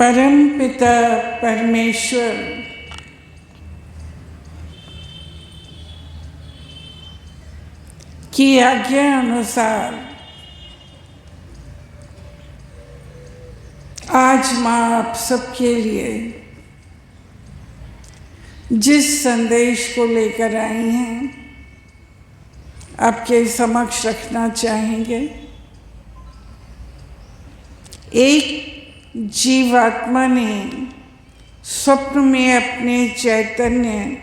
परम पिता परमेश्वर की आज्ञा अनुसार आज माँ आप सबके लिए जिस संदेश को लेकर आई हैं आपके समक्ष रखना चाहेंगे। एक जीवात्मा ने स्वप्न में अपने चैतन्य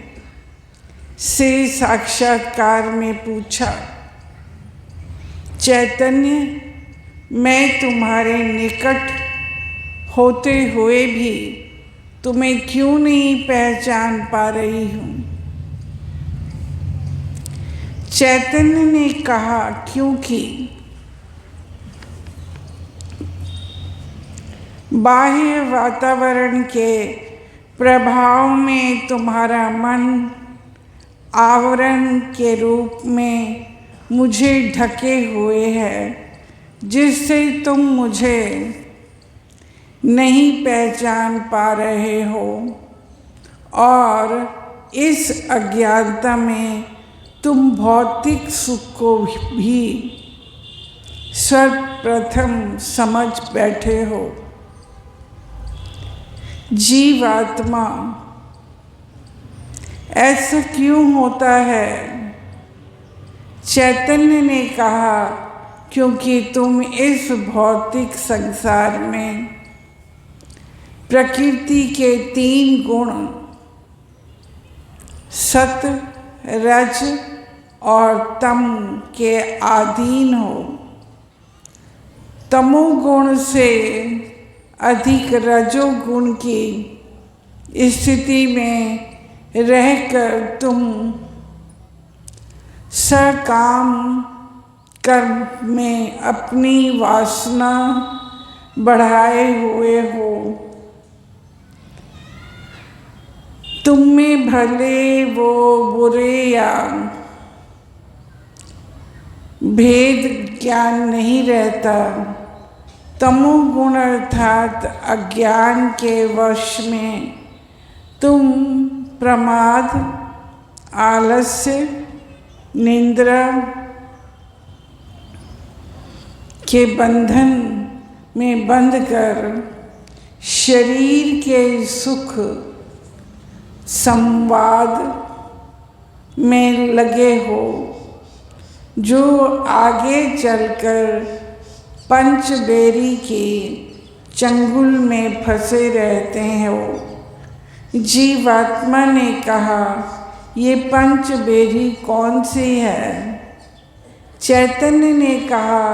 से साक्षात्कार में पूछा, चैतन्य, मैं तुम्हारे निकट होते हुए भी तुम्हें क्यों नहीं पहचान पा रही हूँ? चैतन्य ने कहा, क्योंकि बाह्य वातावरण के प्रभाव में तुम्हारा मन आवरण के रूप में मुझे ढके हुए है, जिससे तुम मुझे नहीं पहचान पा रहे हो और इस अज्ञानता में तुम भौतिक सुख को भी सर्वप्रथम समझ बैठे हो। जीवात्मा, ऐसा क्यों होता है? चैतन्य ने कहा, क्योंकि तुम इस भौतिक संसार में प्रकृति के 3 गुण सत, रज और तम के अधीन हो। तमोगुण से अधिक रजोगुण की स्थिति में रहकर तुम सकाम कर्म में अपनी वासना बढ़ाए हुए हो। तुम में भले वो बुरे या भेद ज्ञान नहीं रहता। तमोगुण अर्थात अज्ञान के वश में तुम प्रमाद, आलस्य, निद्रा के बंधन में बंधकर शरीर के सुख संवाद में लगे हो, जो आगे चलकर पंचबेरी के चंगुल में फंसे रहते हो। जीवात्मा ने कहा, ये पंचबेरी कौन सी है? चैतन्य ने कहा,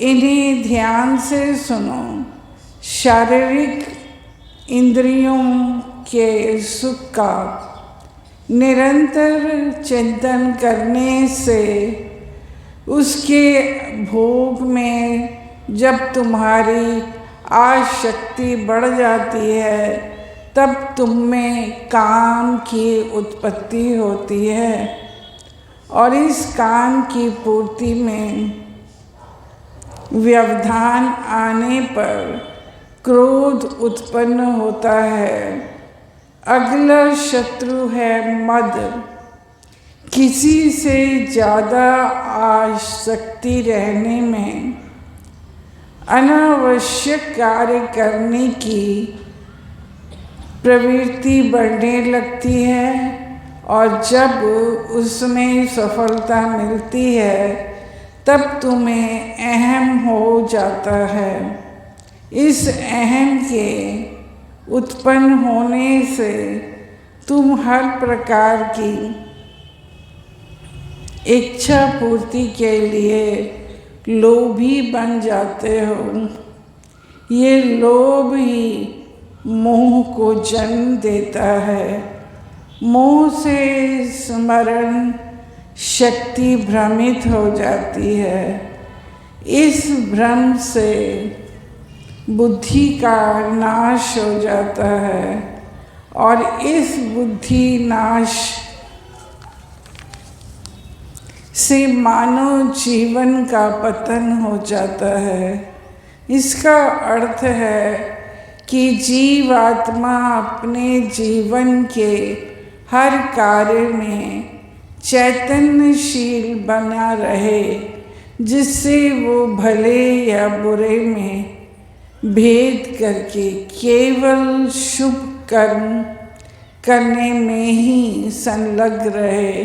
इन्हें ध्यान से सुनो। शारीरिक इंद्रियों के सुख का निरंतर चिंतन करने से उसके भोग में जब तुम्हारी आसक्ति बढ़ जाती है, तब तुम में काम की उत्पत्ति होती है और इस काम की पूर्ति में व्यवधान आने पर क्रोध उत्पन्न होता है। अगला शत्रु है मद। किसी से ज़्यादा आसक्ति रहने में अनावश्यक कार्य करने की प्रवृत्ति बढ़ने लगती है और जब उसमें सफलता मिलती है तब तुम्हें अहम हो जाता है। इस अहम के उत्पन्न होने से तुम हर प्रकार की इच्छा पूर्ति के लिए लोभी बन जाते हो। ये लोभ ही मोह को जन्म देता है। मोह से स्मरण शक्ति भ्रमित हो जाती है। इस भ्रम से बुद्धि का नाश हो जाता है और इस बुद्धि नाश से मानव जीवन का पतन हो जाता है। इसका अर्थ है कि जीवात्मा अपने जीवन के हर कार्य में चैतन्यशील बना रहे, जिससे वो भले या बुरे में भेद करके केवल शुभ कर्म करने में ही संलग्न रहे।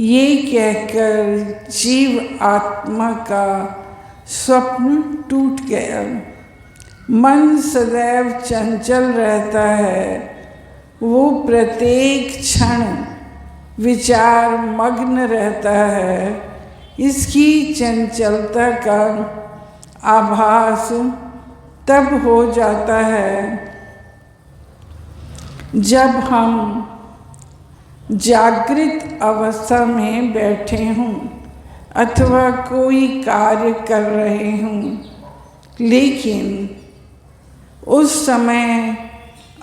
ये कहकर जीव आत्मा का स्वप्न टूट गया। मन सदैव चंचल रहता है, वो प्रत्येक क्षण विचार मग्न रहता है। इसकी चंचलता का आभास तब हो जाता है जब हम जागृत अवस्था में बैठे हों अथवा कोई कार्य कर रहे हों, लेकिन उस समय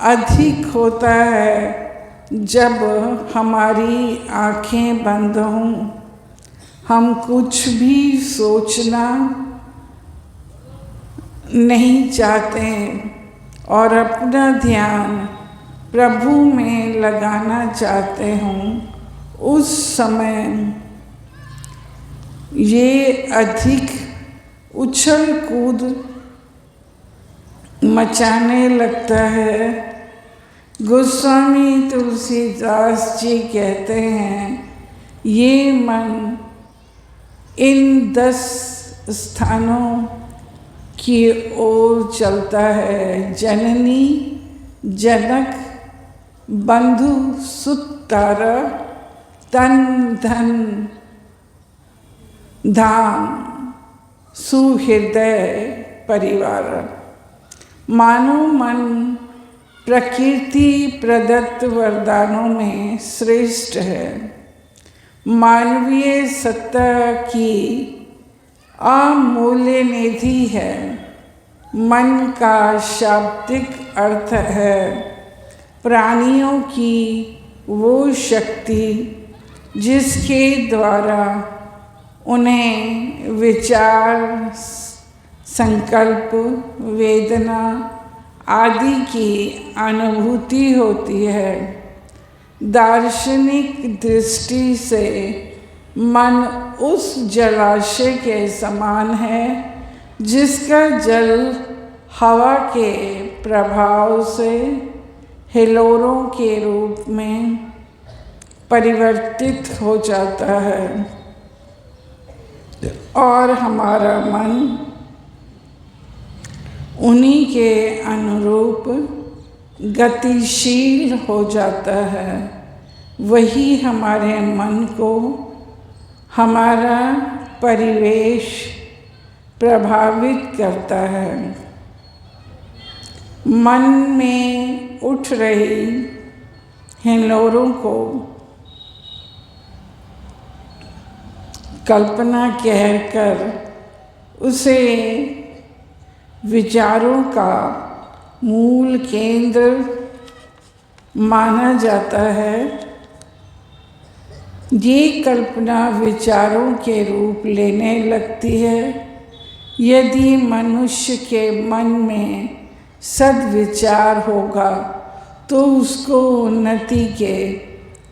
अधिक होता है जब हमारी आँखें बंद हों, हम कुछ भी सोचना नहीं चाहते और अपना ध्यान प्रभु में लगाना चाहते हों, उस समय ये अधिक उछल कूद मचाने लगता है। गोस्वामी तुलसीदास जी कहते हैं, ये मन इन 10 स्थानों की ओर चलता है, जननी, जनक, बंधु, सुतारा, तन, धन, धाम, सुहृदय, परिवार। मानो मन प्रकृति प्रदत्त वरदानों में श्रेष्ठ है। मानवीय सत्ता की अमूल्य निधि है। मन का शाब्दिक अर्थ है प्राणियों की वो शक्ति जिसके द्वारा उन्हें विचार, संकल्प, वेदना आदि की अनुभूति होती है। दार्शनिक दृष्टि से मन उस जलाशय के समान है जिसका जल हवा के प्रभाव से हिलोरों के रूप में परिवर्तित हो जाता है और हमारा मन उन्हीं के अनुरूप गतिशील हो जाता है। वही हमारे मन को हमारा परिवेश प्रभावित करता है। मन में उठ रही हिलोरों को कल्पना कहकर उसे विचारों का मूल केंद्र माना जाता है। ये कल्पना विचारों के रूप लेने लगती है। यदि मनुष्य के मन में सद्विचार होगा तो उसको उन्नति के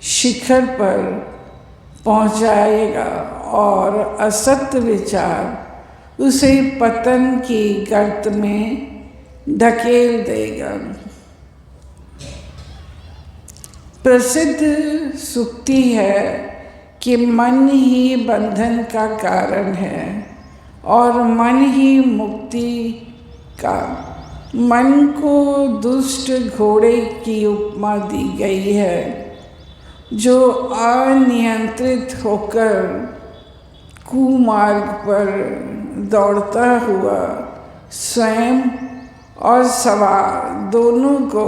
शिखर पर पहुंचाएगा और असत विचार उसे पतन की गर्त में धकेल देगा। प्रसिद्ध सूक्ति है कि मन ही बंधन का कारण है और मन ही मुक्ति का। मन को दुष्ट घोड़े की उपमा दी गई है जो अनियंत्रित होकर कुमार्ग पर दौड़ता हुआ स्वयं और सवार दोनों को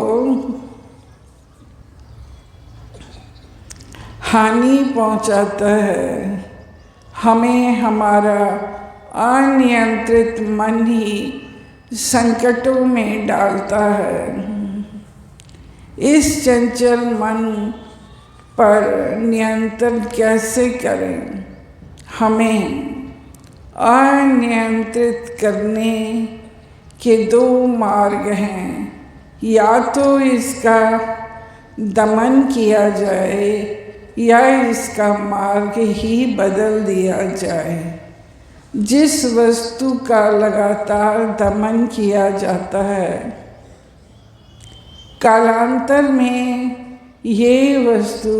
हानि पहुंचाता है। हमें हमारा अनियंत्रित मन ही संकटों में डालता है। इस चंचल मन पर नियंत्रण कैसे करें? हमें अनियंत्रित करने के दो मार्ग हैं, या तो इसका दमन किया जाए या इसका मार्ग ही बदल दिया जाए। जिस वस्तु का लगातार दमन किया जाता है, कालांतर में ये वस्तु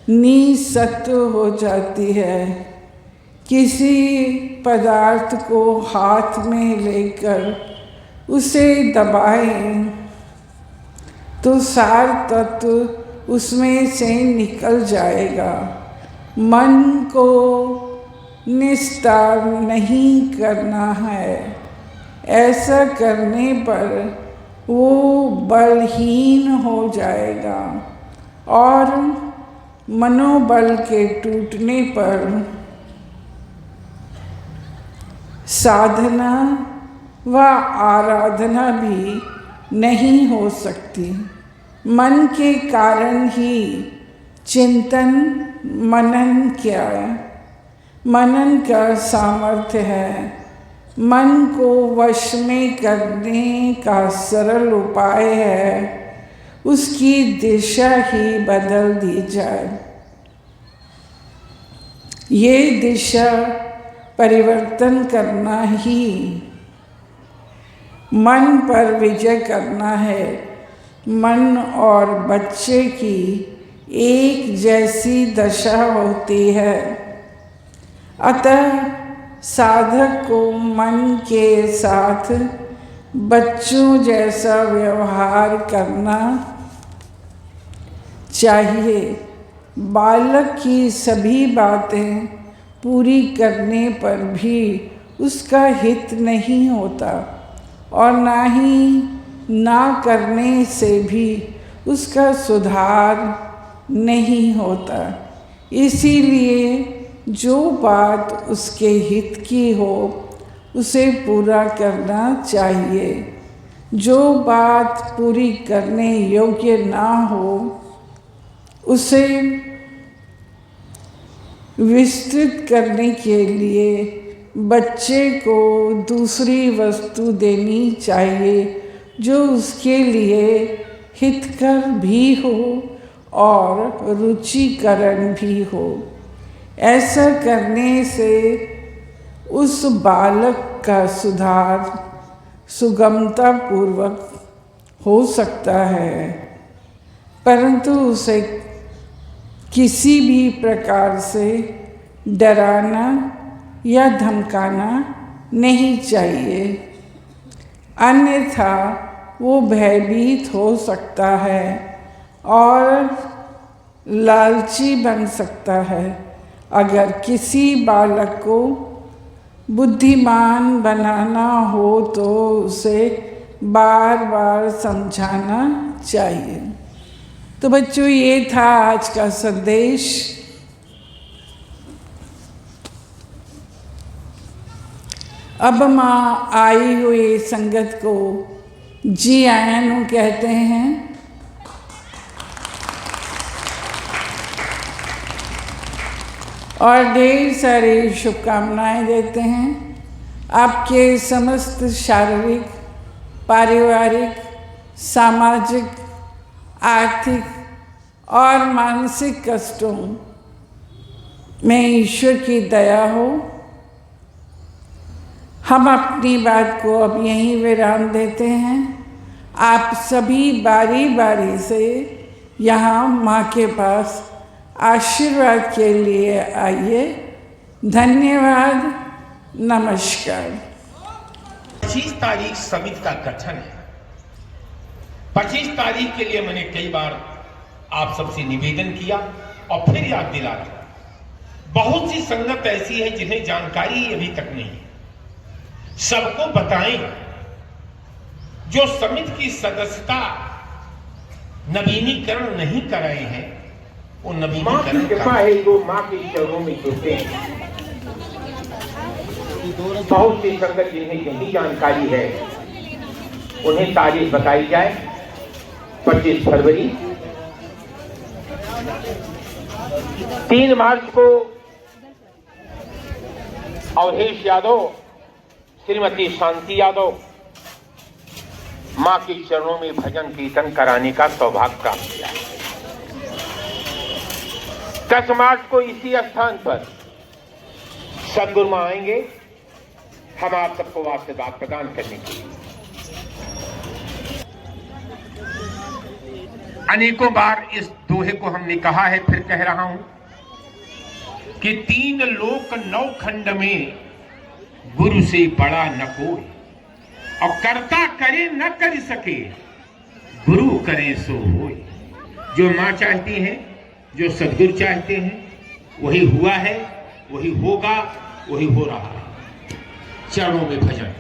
निसत्व हो जाती है। किसी पदार्थ को हाथ में लेकर उसे दबाएं तो सार तत्व उसमें से निकल जाएगा। मन को निस्तार नहीं करना है। ऐसा करने पर वो बलहीन हो जाएगा और मनोबल के टूटने पर साधना व आराधना भी नहीं हो सकती। मन के कारण ही चिंतन मनन का सामर्थ्य है। मन को वश में करने का सरल उपाय है उसकी दिशा ही बदल दी जाए। ये दिशा परिवर्तन करना ही मन पर विजय करना है। मन और बच्चे की एक जैसी दशा होती है, अतः साधक को मन के साथ बच्चों जैसा व्यवहार करना चाहिए। बालक की सभी बातें पूरी करने पर भी उसका हित नहीं होता और ना करने से भी उसका सुधार नहीं होता। इसीलिए जो बात उसके हित की हो उसे पूरा करना चाहिए। जो बात पूरी करने योग्य ना हो उसे विस्तृत करने के लिए बच्चे को दूसरी वस्तु देनी चाहिए जो उसके लिए हितकर भी हो और रुचिकरण भी हो। ऐसा करने से उस बालक का सुधार सुगमता पूर्वक हो सकता है, परंतु उसे किसी भी प्रकार से डराना या धमकाना नहीं चाहिए, अन्यथा वो भयभीत हो सकता है और लालची बन सकता है। अगर किसी बालक को बुद्धिमान बनाना हो तो उसे बार बार समझाना चाहिए। तो बच्चों, ये था आज का संदेश। अब माँ आई हुई संगत को जी आयन कहते हैं। और ढेर सारी शुभकामनाएं देते हैं। आपके समस्त शारीरिक, पारिवारिक, सामाजिक, आर्थिक और मानसिक कष्टों में ईश्वर की दया हो। हम अपनी बात को अब यहीं विराम देते हैं। आप सभी बारी बारी से यहाँ माँ के पास आशीर्वाद के लिए आइए। धन्यवाद, नमस्कार। 25 तारीख समिति का गठन है। 25 तारीख के लिए मैंने कई बार आप सबसे निवेदन किया और फिर याद दिला दिया। बहुत सी संगत ऐसी है जिन्हें जानकारी अभी तक नहीं है। सबको बताएं। जो समिति की सदस्यता नवीनीकरण नहीं कराए हैं वो नवीनीकरण कृपा है। जो मां के चरणों में जुड़ते हैं, बहुत सी संगत जिन्हें यही जानकारी है उन्हें तारीख बताई जाए। 25 फरवरी, 3 मार्च को अवधेश यादव श्रीमती शांति यादव मां के चरणों में भजन कीर्तन कराने का सौभाग्य प्राप्त किया। 10 मार्च को इसी स्थान पर सदगुरु मां आएंगे हम आप सबको आशीर्वाद प्रदान करने के लिए। अनेकों बार इस दोहे को हमने कहा है, फिर कह रहा हूं कि 3 लोक 9 खंड में गुरु से बड़ा न कोई, और करता करे न कर सके, गुरु करे सो होय। जो मां चाहती हैं, जो सदगुरु चाहते हैं, वही हुआ है, वही होगा, वही हो रहा है। चरणों में भजन।